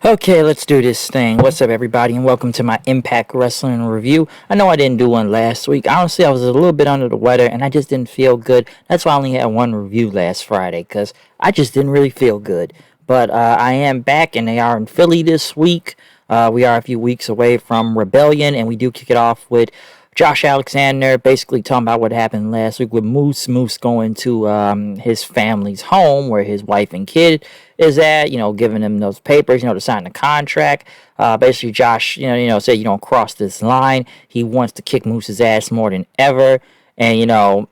Okay, let's do this thing. What's up, everybody, and welcome to my Impact Wrestling review. I know I didn't do one last week. Honestly, I was a little bit under the weather, and I just didn't feel good. That's why I only had one review last Friday, because I just didn't really feel good. But I am back, and they are in Philly this week. We are a few weeks away from Rebellion, and we do kick it off with Josh Alexander basically talking about what happened last week with Moose. Moose going to his family's home where his wife and kid is at, giving him those papers, to sign the contract. Basically, Josh, say you don't cross this line. He wants to kick Moose's ass more than ever. And,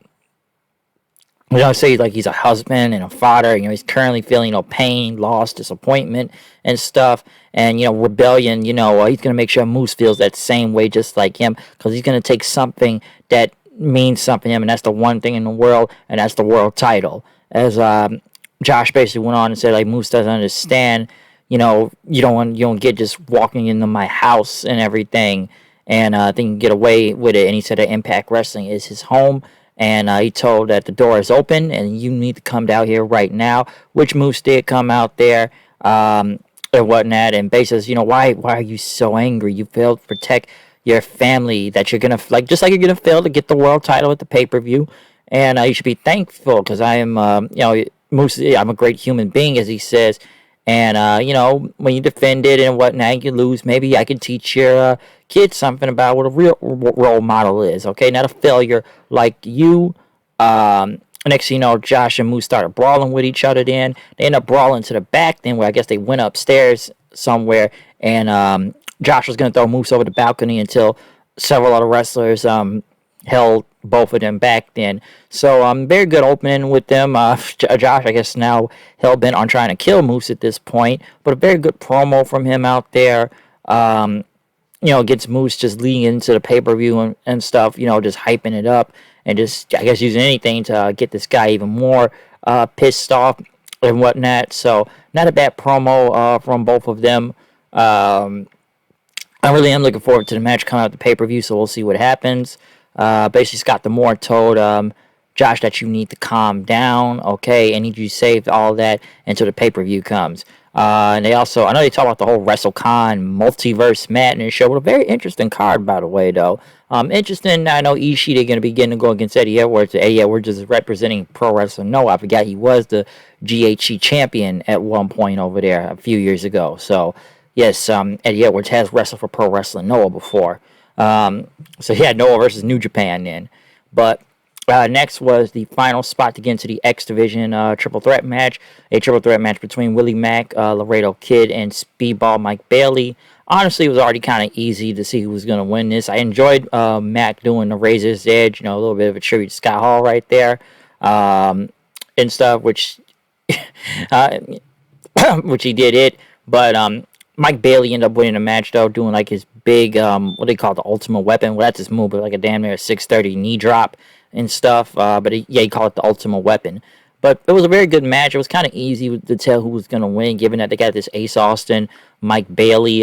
we don't say like he's a husband and a father. He's currently feeling, pain, loss, disappointment, and stuff. And, Rebellion, he's going to make sure Moose feels that same way just like him, because he's going to take something that means something to him, and that's the one thing in the world, and that's the world title. As Josh basically went on and said, like, Moose doesn't understand, you don't get just walking into my house and everything, and I think you can get away with it. And he said that Impact Wrestling is his home. And he told that the door is open and you need to come down here right now, which Moose did come out there and whatnot. And basically says, why are you so angry? You failed to protect your family, that you're going to, just like you're going to fail to get the world title at the pay-per-view. And you should be thankful, because I am, Moose, I'm a great human being, as he says. And, when you defend it and whatnot, you lose. Maybe I can teach your kids something about what a real role model is, okay? Not a failure like you. Next thing you know, Josh and Moose started brawling with each other then. They ended up brawling to the back then, where I guess they went upstairs somewhere. And Josh was going to throw Moose over the balcony until several other wrestlers held both of them back then. So very good opening with them. Josh, I guess, now hell-bent on trying to kill Moose at this point, but a very good promo from him out there. Gets Moose just leading into the pay-per-view and stuff, just hyping it up, and just, I guess, using anything to get this guy even more pissed off and whatnot. So not a bad promo from both of them. I really am looking forward to the match coming out at the pay-per-view, so we'll see what happens. Basically, Scott D'Amore told Josh that you need to calm down, okay? I need you to save all that until the pay-per-view comes. And they also, I know they talk about the whole WrestleCon Multiverse Madness show. What a very interesting card, by the way, though. Interesting, I know Ishii, they're going to be getting to go against Eddie Edwards. Eddie Edwards is representing Pro Wrestling. No, I forgot he was the GHC champion at one point over there a few years ago. So, yes, Eddie Edwards has wrestled for Pro Wrestling Noah before. So he had Noah versus New Japan then. But next was the final spot to get into the X Division triple threat match. A triple threat match between Willie Mack, Laredo Kid, and Speedball Mike Bailey. Honestly, it was already kind of easy to see who was going to win this. I enjoyed Mack doing the Razor's Edge, a little bit of a tribute to Scott Hall right there, and stuff, which which he did it. But Mike Bailey ended up winning the match, though, doing like his big, what they call the Ultimate Weapon. Well, that's his move, but like a damn near 630 knee drop and stuff. But he called it the Ultimate Weapon. But it was a very good match. It was kind of easy to tell who was going to win, given that they got this Ace Austin, Mike Bailey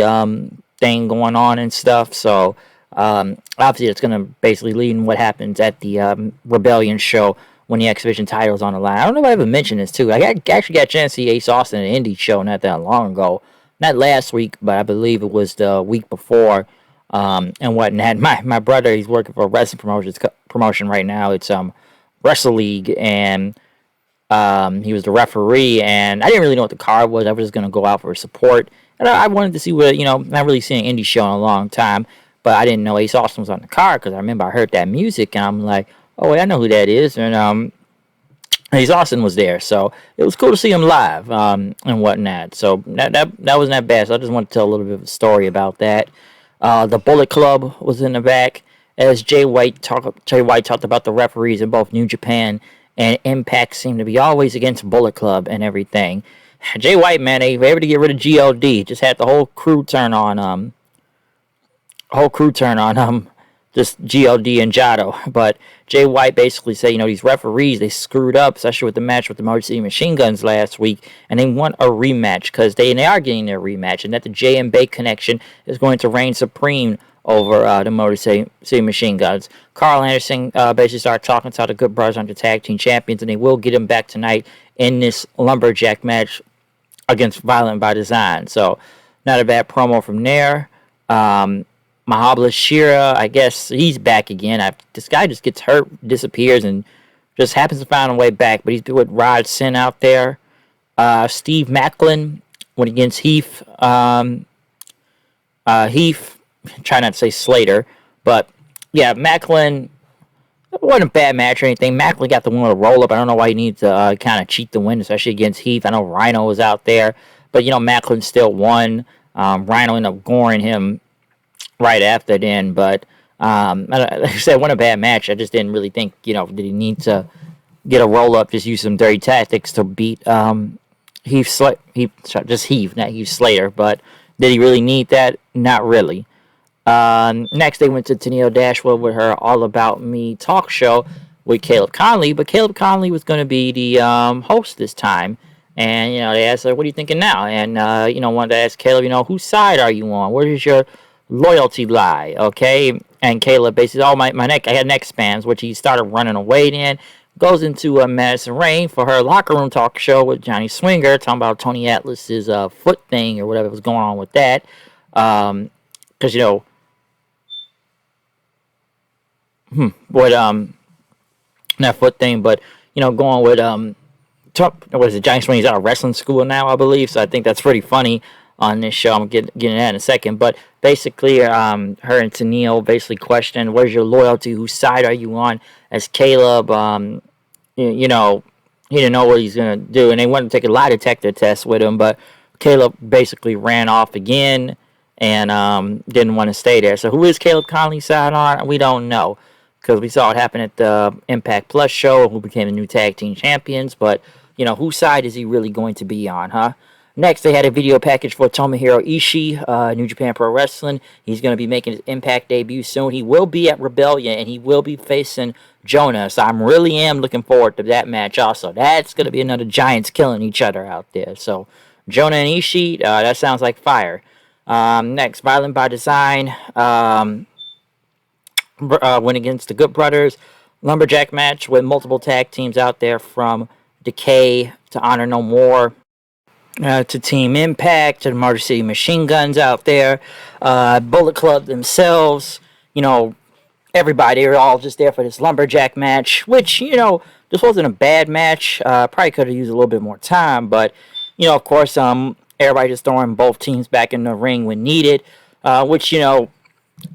thing going on and stuff. So obviously it's going to basically lead in what happens at the Rebellion show when the X Division title is on the line. I don't know if I ever mentioned this, too. I actually got a chance to see Ace Austin at an indie show not that long ago. Not last week, but I believe it was the week before, and whatnot. My brother, he's working for a wrestling promotion right now. It's Wrestle League, and he was the referee, and I didn't really know what the card was. I was just going to go out for support, and I wanted to see what, not really seen an indie show in a long time, but I didn't know Ace Austin was on the card, because I remember I heard that music, and I'm like, oh, wait, I know who that is, and Ace Austin was there, so it was cool to see him live and whatnot. So that wasn't that bad. So I just want to tell a little bit of a story about that. The Bullet Club was in the back, as Jay White talked about the referees in both New Japan and Impact seem to be always against Bullet Club and everything. Jay White, man, they were able to get rid of GOD. Just had the whole crew turn on just G.O.D. and Jado. But Jay White basically said, these referees, they screwed up, especially with the match with the Motor City Machine Guns last week, and they want a rematch, because they are getting their rematch, and that the J and Bay connection is going to reign supreme over the Motor City Machine Guns. Carl Anderson basically started talking to how the Good Brothers are the tag team champions, and they will get him back tonight in this Lumberjack match against Violent by Design. So Not a bad promo from there. Mahabla Shira, I guess he's back again. This guy just gets hurt, disappears, and just happens to find a way back. But he's with Rod Sin out there. Steve Macklin went against Heath. Heath, try not to say Slater, but yeah, Macklin. It wasn't a bad match or anything. Macklin got the win with a roll up. I don't know why he needs to kind of cheat the win, especially against Heath. I know Rhino was out there, but Macklin still won. Rhino ended up goring him right after then, but like I said, it wasn't a bad match. I just didn't really think, did he need to get a roll up, just use some dirty tactics to beat Heath, not Heath Slater, but did he really need that? Not really. Next, they went to Tennille Dashwood with her All About Me talk show with Caleb Conley, but Caleb Conley was going to be the host this time. And, they asked her, what are you thinking now? And, wanted to ask Caleb, whose side are you on? Where does your loyalty lie? Okay. And Caleb basically, my neck, I had neck spasms, which he started running away then. Goes into Madison Rain for her locker room talk show with Johnny Swinger, talking about Tony Atlas's foot thing or whatever was going on with that. Because, not foot thing, but, going with, what is it, Johnny Swinger's out of wrestling school now, I believe, so I think that's pretty funny on this show. I'm getting that in a second, but basically, her and Tennille basically questioned, where's your loyalty, whose side are you on, as Caleb, he didn't know what he's going to do, and they wanted to take a lie detector test with him, but Caleb basically ran off again, and didn't want to stay there. So who is Caleb Conley's side on? We don't know, because we saw it happen at the Impact Plus show, who became the new tag team champions, but, whose side is he really going to be on, huh? Next, they had a video package for Tomohiro Ishii, New Japan Pro Wrestling. He's going to be making his Impact debut soon. He will be at Rebellion, and he will be facing Jonah. So I really am looking forward to that match also. That's going to be another Giants killing each other out there. So Jonah and Ishii, that sounds like fire. Next, Violent by Design went against the Good Brothers. Lumberjack match with multiple tag teams out there, from Decay to Honor No More. To Team Impact, to the Motor City Machine Guns out there, Bullet Club themselves, everybody, they were all just there for this Lumberjack match, which, this wasn't a bad match. Probably could have used a little bit more time, but, of course, everybody just throwing both teams back in the ring when needed, which, I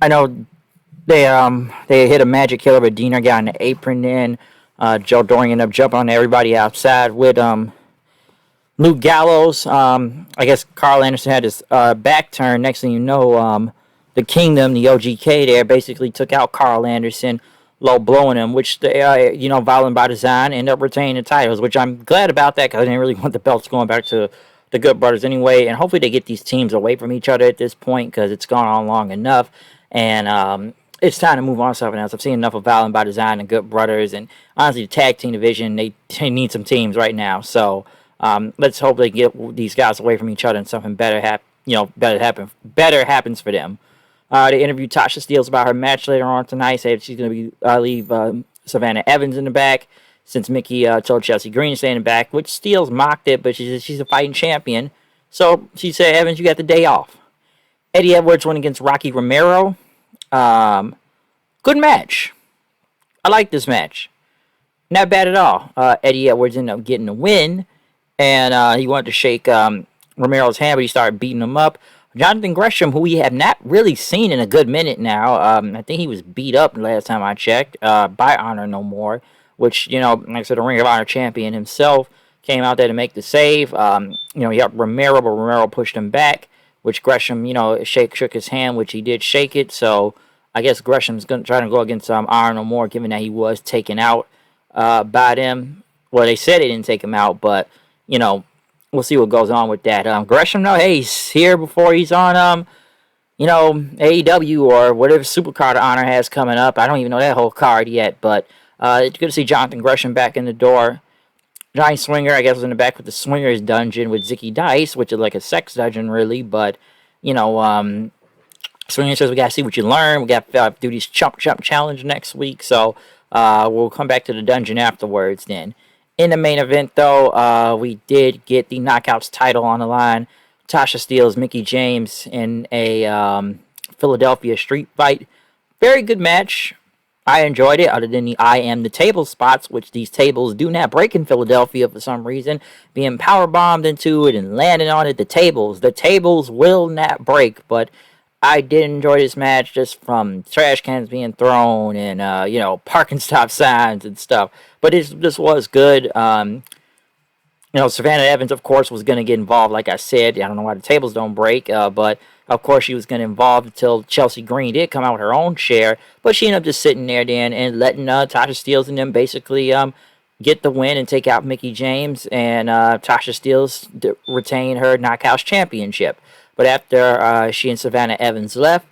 know they hit a magic killer, but Diener got in the apron in. Joe Doring ended up jumping on everybody outside with, Luke Gallows. I guess Carl Anderson had his back turned. Next thing you know, the Kingdom, the OGK there, basically took out Carl Anderson, low blowing him, which they, Violent by Design, ended up retaining the titles, which I'm glad about that, because I didn't really want the belts going back to the Good Brothers anyway, and hopefully they get these teams away from each other at this point, because it's gone on long enough, and it's time to move on to something else. I've seen enough of Violent by Design and Good Brothers, and honestly, the tag team division, they need some teams right now, so let's hope they get these guys away from each other and something better happens for them. They interviewed Tasha Steelz about her match later on tonight. Said she's going to be leave Savannah Evans in the back, since Mickey told Chelsea Green to stay in the back, which Steelz mocked it, but she said she's a fighting champion. So she said, Evans, you got the day off. Eddie Edwards went against Rocky Romero. Good match. I like this match. Not bad at all. Eddie Edwards ended up getting the win. And he wanted to shake Romero's hand, but he started beating him up. Jonathan Gresham, who we have not really seen in a good minute now, I think he was beat up last time I checked by Honor No More, which, like I said, the Ring of Honor champion himself came out there to make the save. He helped Romero, but Romero pushed him back, which Gresham, shook his hand, which he did shake it. So I guess Gresham's going to try to go against Honor No More, given that he was taken out by them. Well, they said they didn't take him out, but we'll see what goes on with that. Gresham, he's here before he's on, AEW or whatever supercard Honor has coming up. I don't even know that whole card yet, but it's good to see Jonathan Gresham back in the door. Johnny Swinger, I guess, was in the back with the Swingers dungeon with Zicky Dice, which is like a sex dungeon, really, but, Swinger says we got to see what you learn. We got to do these Chump Challenge next week, so we'll come back to the dungeon afterwards then. In the main event, though, we did get the Knockouts title on the line. Tasha Steelz, Mickey James in a Philadelphia street fight. Very good match. I enjoyed it, other than the I am the table spots, which these tables do not break in Philadelphia for some reason. Being power bombed into it and landing on it, the tables will not break. But I did enjoy this match just from trash cans being thrown and parking stop signs and stuff. But this was good. Savannah Evans, of course, was going to get involved. Like I said, I don't know why the tables don't break, but of course she was going to involve until Chelsea Green did come out with her own chair. But she ended up just sitting there then and letting Tasha Steelz and them basically get the win and take out Mickey James, and Tasha Steelz retain her Knockouts championship. But after she and Savannah Evans left,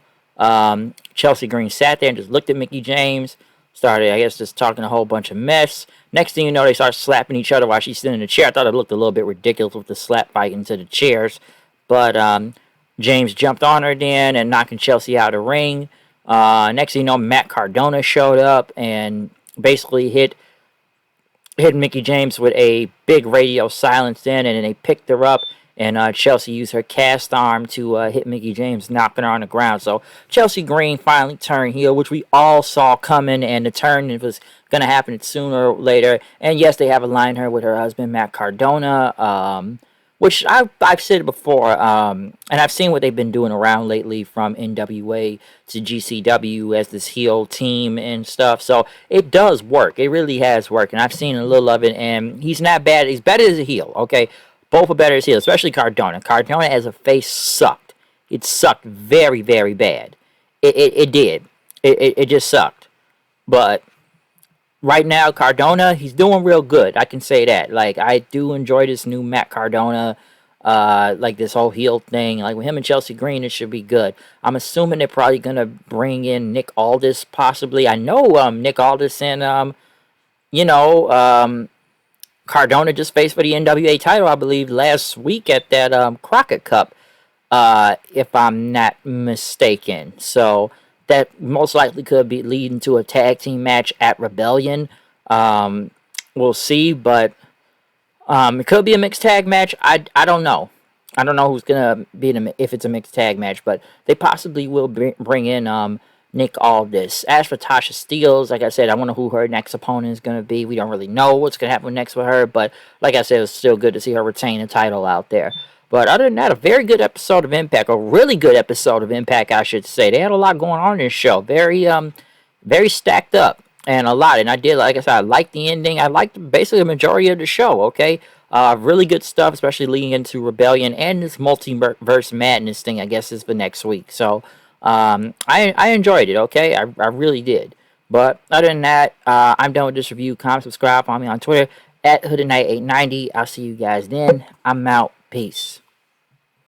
Chelsea Green sat there and just looked at Mickey James, started, I guess, just talking a whole bunch of mess. Next thing you know, they start slapping each other while she's sitting in the chair. I thought it looked a little bit ridiculous with the slap fight into the chairs. But James jumped on her then and knocking Chelsea out of the ring. Next thing you know, Matt Cardona showed up and basically hit Mickey James with a big radio silence then, and then they picked her up. And Chelsea used her cast arm to hit Mickey James, knocking her on the ground. So Chelsea Green finally turned heel, which we all saw coming, and the turn was going to happen sooner or later. And yes, they have aligned her with her husband, Matt Cardona, which I've said before, and I've seen what they've been doing around lately from NWA to GCW as this heel team and stuff. So it does work. It really has worked, and I've seen a little of it, and he's not bad. He's better as a heel, okay? Both are better as heels, especially Cardona. Cardona as a face sucked. It sucked very, very bad. It did. It just sucked. But right now, Cardona, he's doing real good. I can say that. Like, I do enjoy this new Matt Cardona, like this whole heel thing. Like, with him and Chelsea Green, it should be good. I'm assuming they're probably going to bring in Nick Aldis, possibly. I know Nick Aldis and, Cardona just faced for the NWA title, I believe, last week at that Crockett Cup, if I'm not mistaken. So that most likely could be leading to a tag team match at Rebellion. We'll see, but it could be a mixed tag match. I don't know. I don't know who's gonna be if it's a mixed tag match, but they possibly will bring in Nick Aldis. As for Tasha Steelz, like I said, I wonder who her next opponent is going to be. We don't really know what's going to happen next with her, but like I said, it was still good to see her retain the title out there. But other than that, a very good episode of Impact, a really good episode of Impact, I should say. They had a lot going on in this show. Very stacked up, and a lot. And I did, like I said, I liked the ending. I liked basically the majority of the show, okay? Really good stuff, especially leading into Rebellion, and this multiverse madness thing, I guess, is for next week. So, I enjoyed it, okay? I really did. But other than that, I'm done with this review. Comment, subscribe, follow me on Twitter at HoodedKnight890. I'll see you guys then. I'm out. Peace.